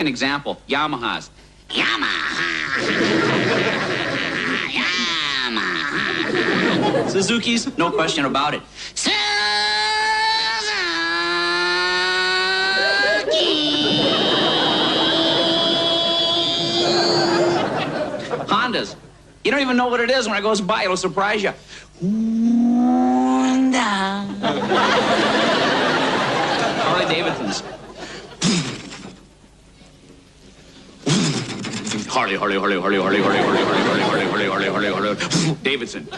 An example, Yamahas. Yamaha. Yamaha. Suzuki's, no question about it. Suzuki. Hondas. You don't even know what it is when it goes by. It'll surprise you. Honda. Harley Davidsons. Harley. Davidson.